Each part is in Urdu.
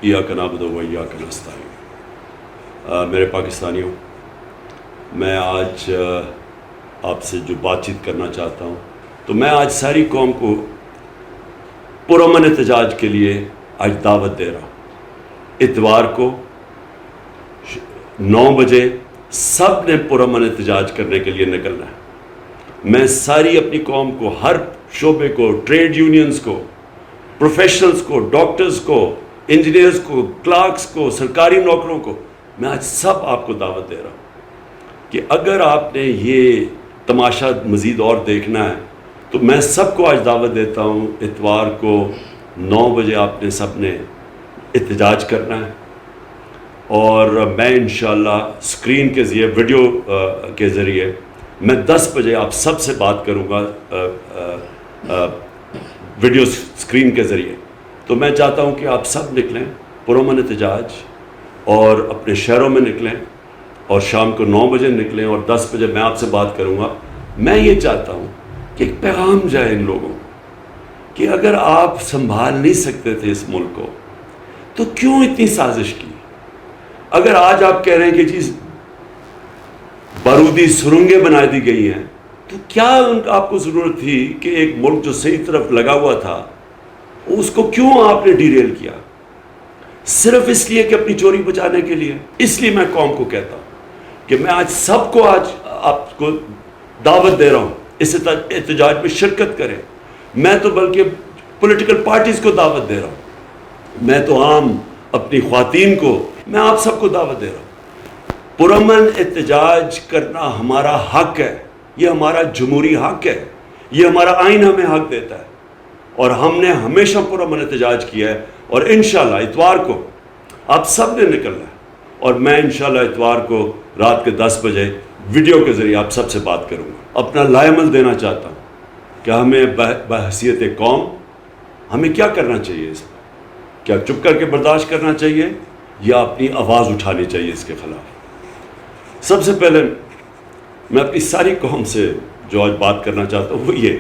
ایاک نعبد و ایاک نستعین۔ میرے پاکستانیوں، میں آج آپ سے جو بات چیت کرنا چاہتا ہوں، تو میں آج ساری قوم کو پرامن احتجاج کے لیے آج دعوت دے رہا ہوں۔ اتوار کو 9 بجے سب نے پرامن احتجاج کرنے کے لیے نکلنا ہے۔ میں ساری اپنی قوم کو، ہر شعبے کو، ٹریڈ یونینز کو، پروفیشنلز کو، ڈاکٹرز کو، انجینئرز کو، کلرکس کو، سرکاری نوکروں کو، میں آج سب آپ کو دعوت دے رہا ہوں کہ اگر آپ نے یہ تماشا مزید اور دیکھنا ہے تو میں سب کو آج دعوت دیتا ہوں، اتوار کو 9 بجے آپ نے سب نے احتجاج کرنا ہے، اور میں انشاءاللہ اسکرین کے ذریعے، ویڈیو کے ذریعے میں 10 بجے آپ سب سے بات کروں گا ویڈیو اسکرین کے ذریعے۔ تو میں چاہتا ہوں کہ آپ سب نکلیں پرامن احتجاج، اور اپنے شہروں میں نکلیں، اور شام کو 9 بجے نکلیں، اور 10 بجے میں آپ سے بات کروں گا۔ میں یہ چاہتا ہوں کہ ایک پیغام جائے ان لوگوں کو کہ اگر آپ سنبھال نہیں سکتے تھے اس ملک کو تو کیوں اتنی سازش کی؟ اگر آج آپ کہہ رہے ہیں کہ جی بارودی سرنگیں بنا دی گئی ہیں، تو کیا آپ کو ضرورت تھی کہ ایک ملک جو صحیح طرف لگا ہوا تھا اس کو کیوں آپ نے ڈیریل کیا؟ صرف اس لیے کہ اپنی چوری بچانے کے لیے۔ اس لیے میں قوم کو کہتا ہوں کہ میں آج سب کو، آج آپ کو دعوت دے رہا ہوں اس احتجاج میں شرکت کریں۔ میں تو بلکہ پولیٹیکل پارٹیز کو دعوت دے رہا ہوں، میں تو عام اپنی خواتین کو، میں آپ سب کو دعوت دے رہا ہوں۔ پرامن احتجاج کرنا ہمارا حق ہے، یہ ہمارا جمہوری حق ہے، یہ ہمارا آئین ہمیں حق دیتا ہے، اور ہم نے ہمیشہ پرامن احتجاج کیا ہے، اور انشاءاللہ اتوار کو آپ سب نے نکلنا ہے، اور میں انشاءاللہ اتوار کو رات کے 10 بجے ویڈیو کے ذریعے آپ سب سے بات کروں گا۔ اپنا لائے عمل دینا چاہتا ہوں کہ ہمیں بحیثیت قوم ہمیں کیا کرنا چاہیے اس میں؟ کیا چپ کر کے برداشت کرنا چاہیے یا اپنی آواز اٹھانی چاہیے اس کے خلاف؟ سب سے پہلے میں اپنی ساری قوم سے جو آج بات کرنا چاہتا ہوں وہ یہ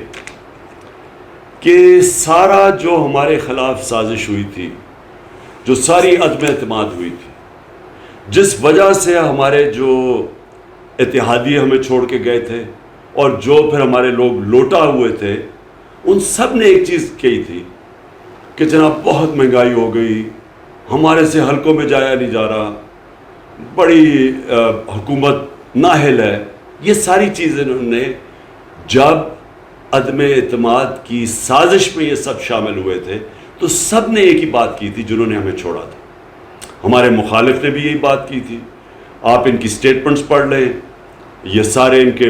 کہ سارا جو ہمارے خلاف سازش ہوئی تھی، جو ساری عدم اعتماد ہوئی تھی، جس وجہ سے ہمارے جو اتحادیے ہمیں چھوڑ کے گئے تھے، اور جو پھر ہمارے لوگ لوٹا ہوئے تھے، ان سب نے ایک چیز کہی تھی کہ جناب بہت مہنگائی ہو گئی، ہمارے سے حلقوں میں جایا نہیں جا رہا، بڑی حکومت نااہل ہے۔ یہ ساری چیزیں انہوں نے، جب عدم اعتماد کی سازش میں یہ سب شامل ہوئے تھے تو سب نے ایک ہی بات کی تھی جنہوں نے ہمیں چھوڑا تھا۔ ہمارے مخالف نے بھی یہی بات کی تھی، آپ ان کی سٹیٹمنٹس پڑھ لیں، یہ سارے ان کے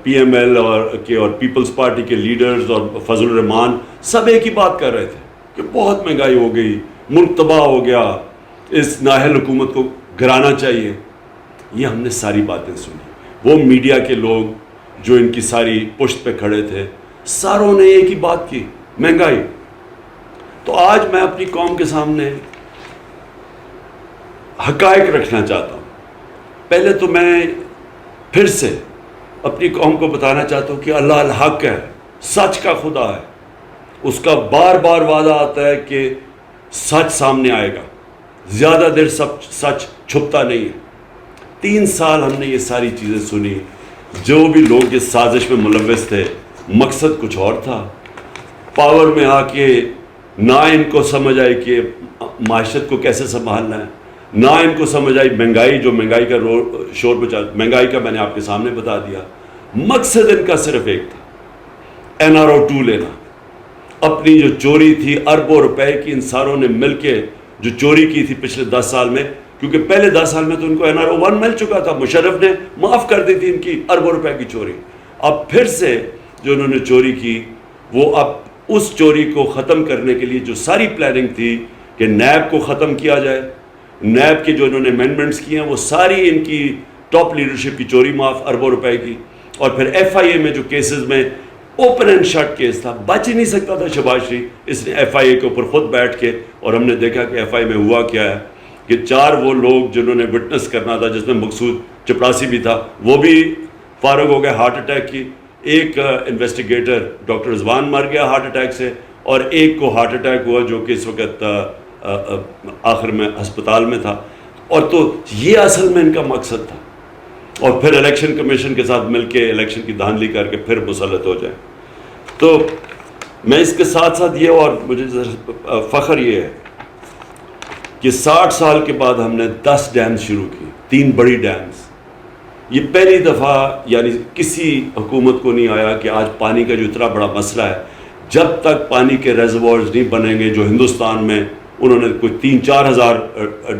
پی ایم ایل اور پیپلز پارٹی کے لیڈرز اور فضل الرحمان سب ایک ہی بات کر رہے تھے کہ بہت مہنگائی ہو گئی، ملک تباہ ہو گیا، اس نااہل حکومت کو گرانا چاہیے۔ یہ ہم نے ساری باتیں سنی، وہ میڈیا کے لوگ جو ان کی ساری پشت پہ کھڑے تھے، ساروں نے ایک ہی بات کی، مہنگائی۔ تو آج میں اپنی قوم کے سامنے حقائق رکھنا چاہتا ہوں۔ پہلے تو میں پھر سے اپنی قوم کو بتانا چاہتا ہوں کہ اللہ الحق ہے، سچ کا خدا ہے، اس کا بار بار وعدہ آتا ہے کہ سچ سامنے آئے گا، زیادہ دیر سچ چھپتا نہیں ہے۔ 3 سال ہم نے یہ ساری چیزیں سنی، جو بھی لوگ اس سازش میں ملوث تھے، مقصد کچھ اور تھا۔ پاور میں آ کے نہ ان کو سمجھ آئی کہ معاشرت کو کیسے سنبھالنا ہے، نہ ان کو سمجھ آئی مہنگائی، جو مہنگائی کا شور بچا، مہنگائی کا میں نے آپ کے سامنے بتا دیا۔ مقصد ان کا صرف ایک تھا، NRO2 لینا۔ اپنی جو چوری تھی اربوں روپے کی، ان ساروں نے مل کے جو چوری کی تھی پچھلے 10 سال میں، کیونکہ پہلے 10 سال میں تو ان کو NRO1 مل چکا تھا، مشرف نے معاف کر دی تھی ان کی اربوں روپے کی چوری۔ اب پھر سے جو انہوں نے چوری کی، وہ اب اس چوری کو ختم کرنے کے لیے جو ساری پلاننگ تھی کہ نیب کو ختم کیا جائے، نیب کے جو انہوں نے امینڈمنٹس کیے ہیں وہ ساری ان کی ٹاپ لیڈرشپ کی چوری معاف اربوں روپے کی، اور پھر FIA میں جو کیسز میں اوپن اینڈ شٹ کیس تھا، بچ ہی نہیں سکتا تھا شہباز شریف، اس نے FIA کے اوپر خود بیٹھ کے، اور ہم نے دیکھا کہ FIA میں ہوا کیا ہے کہ 4 وہ لوگ جنہوں نے وٹنس کرنا تھا، جس میں مقصود چپڑاسی بھی تھا، وہ بھی فارغ ہو گئے ہارٹ اٹیک کی۔ ایک انویسٹیگیٹر ڈاکٹر رضوان مر گیا ہارٹ اٹیک سے، اور ایک کو ہارٹ اٹیک ہوا جو کہ اس وقت آخر میں ہسپتال میں تھا، اور تو یہ اصل میں ان کا مقصد تھا، اور پھر الیکشن کمیشن کے ساتھ مل کے الیکشن کی دھاندلی کر کے پھر مسلط ہو جائیں۔ تو میں اس کے ساتھ ساتھ یہ، اور مجھے فخر یہ ہے کہ 60 سال کے بعد ہم نے 10 ڈیمز شروع کی، 3 بڑی ڈیمز۔ یہ پہلی دفعہ یعنی کسی حکومت کو نہیں آیا کہ آج پانی کا جو اتنا بڑا مسئلہ ہے، جب تک پانی کے ریزروارز نہیں بنیں گے، جو ہندوستان میں انہوں نے کوئی 3-4 ہزار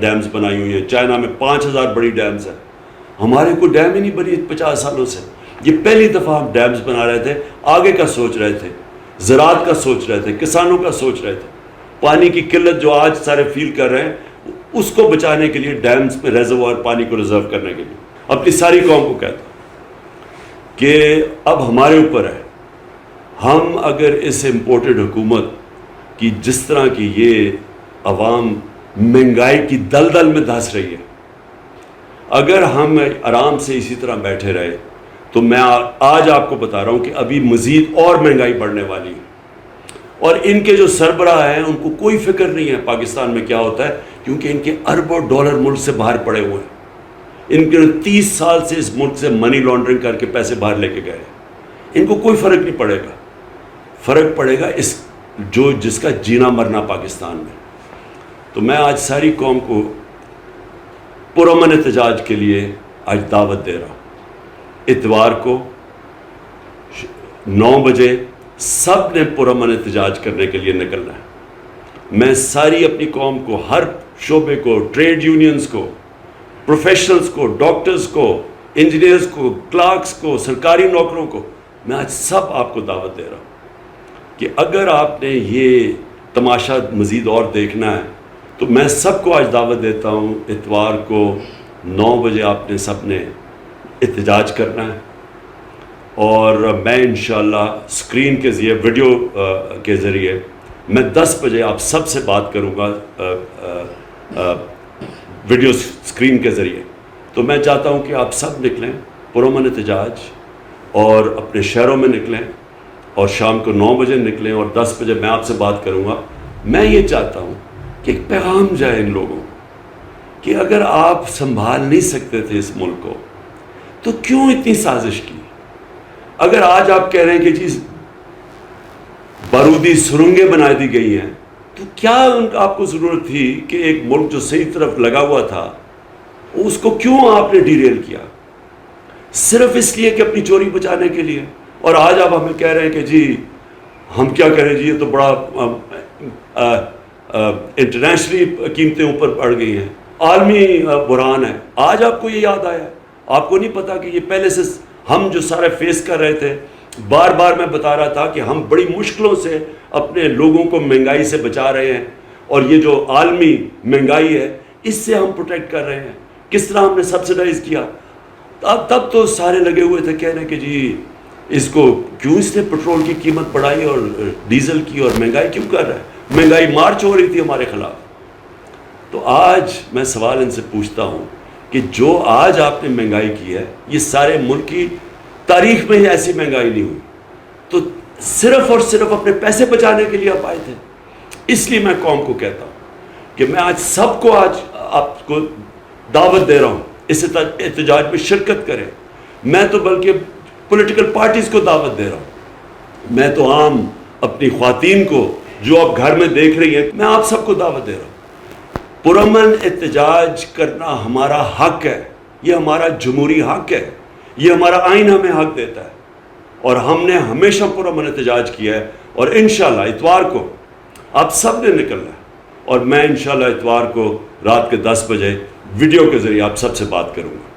ڈیمز بنائی ہوئی ہیں، چائنا میں 5,000 بڑی ڈیمز ہیں، ہمارے کوئی ڈیم ہی نہیں بنی 50 سالوں سے۔ یہ پہلی دفعہ ہم ڈیمز بنا رہے تھے، آگے کا سوچ رہے تھے، زراعت کا سوچ رہے تھے، کسانوں کا سوچ رہے تھے۔ پانی کی قلت جو آج سارے فیل کر رہے ہیں، اس کو بچانے کے لیے ڈیمز میں ریزروار پانی کو ریزرو کرنے کے لیے اپنی ساری قوم کو کہتا ہوں کہ اب ہمارے اوپر ہے، ہم اگر اس امپورٹڈ حکومت کی جس طرح کی یہ عوام مہنگائی کی دلدل میں دھنس رہی ہے، اگر ہم آرام سے اسی طرح بیٹھے رہے تو میں آج آپ کو بتا رہا ہوں کہ ابھی مزید اور مہنگائی بڑھنے والی ہے، اور ان کے جو سربراہ ہیں ان کو کوئی فکر نہیں ہے پاکستان میں کیا ہوتا ہے، کیونکہ ان کے اربوں ڈالر ملک سے باہر پڑے ہوئے ہیں۔ ان کے 30 سال سے اس ملک سے منی لانڈرنگ کر کے پیسے باہر لے کے گئے ہیں، ان کو کوئی فرق نہیں پڑے گا۔ فرق پڑے گا جس کا جینا مرنا پاکستان میں۔ تو میں آج ساری قوم کو پرامن احتجاج کے لیے آج دعوت دے رہا ہوں۔ اتوار کو 9 بجے سب نے پرامن احتجاج کرنے کے لیے نکلنا ہے۔ میں ساری اپنی قوم کو، ہر شعبے کو، ٹریڈ یونینز کو، پروفیشنلز کو، ڈاکٹرز کو، انجینئرز کو، کلرکس کو، سرکاری نوکروں کو، میں آج سب آپ کو دعوت دے رہا ہوں کہ اگر آپ نے یہ تماشا مزید اور دیکھنا ہے تو میں سب کو آج دعوت دیتا ہوں، اتوار کو 9 بجے آپ نے سب نے احتجاج کرنا ہے، اور میں انشاءاللہ اسکرین کے ذریعے، ویڈیو کے ذریعے میں 10 بجے آپ سب سے بات کروں گا ویڈیو اسکرین کے ذریعے۔ تو میں چاہتا ہوں کہ آپ سب نکلیں پرامن احتجاج، اور اپنے شہروں میں نکلیں، اور شام کو 9 بجے نکلیں، اور 10 بجے میں آپ سے بات کروں گا۔ میں یہ چاہتا ہوں کہ ایک پیغام جائے ان لوگوں کو کہ اگر آپ سنبھال نہیں سکتے تھے اس ملک کو تو کیوں اتنی سازش کی؟ اگر آج آپ کہہ رہے ہیں کہ جی بارودی سرنگیں بنا دی گئی ہیں، تو کیا آپ کو ضرورت تھی کہ ایک ملک جو صحیح طرف لگا ہوا تھا اس کو کیوں آپ نے ڈیریل کیا؟ صرف اس لیے کہ اپنی چوری بچانے کے لیے۔ اور آج آپ ہمیں کہہ رہے ہیں کہ جی ہم کیا کریں، جی یہ تو بڑا انٹرنیشنلی قیمتیں اوپر بڑھ گئی ہیں، عالمی بحران ہے۔ آج آپ کو یہ یاد آیا؟ آپ کو نہیں پتا کہ یہ پہلے سے ہم جو سارے فیس کر رہے تھے، بار بار میں بتا رہا تھا کہ ہم بڑی مشکلوں سے اپنے لوگوں کو مہنگائی سے بچا رہے ہیں، اور یہ جو عالمی مہنگائی ہے اس سے ہم پروٹیکٹ کر رہے ہیں۔ کس طرح ہم نے سبسیڈائز کیا؟ تب تو سارے لگے ہوئے تھے کہنے کہ جی اس کو کیوں اس نے پٹرول کی قیمت بڑھائی اور ڈیزل کی، اور مہنگائی کیوں کر رہا ہے؟ مہنگائی مارچ ہو رہی تھی ہمارے خلاف۔ تو آج میں سوال ان سے پوچھتا ہوں کہ جو آج آپ نے مہنگائی کی ہے، یہ سارے ملک کی تاریخ میں ہی ایسی مہنگائی نہیں ہوئی، تو صرف اور صرف اپنے پیسے بچانے کے لیے آپ آئے تھے۔ اس لیے میں قوم کو کہتا ہوں کہ میں آج سب کو آج آپ کو دعوت دے رہا ہوں اس احتجاج میں شرکت کریں۔ میں تو بلکہ پولیٹیکل پارٹیز کو دعوت دے رہا ہوں، میں تو عام اپنی خواتین کو جو آپ گھر میں دیکھ رہی ہیں، میں آپ سب کو دعوت دے رہا ہوں۔ پرامن احتجاج کرنا ہمارا حق ہے، یہ ہمارا جمہوری حق ہے، یہ ہمارا آئین ہمیں حق دیتا ہے، اور ہم نے ہمیشہ پرامن احتجاج کیا ہے، اور انشاءاللہ اتوار کو آپ سب نے نکلنا ہے، اور میں انشاءاللہ اتوار کو رات کے 10 بجے ویڈیو کے ذریعے آپ سب سے بات کروں گا۔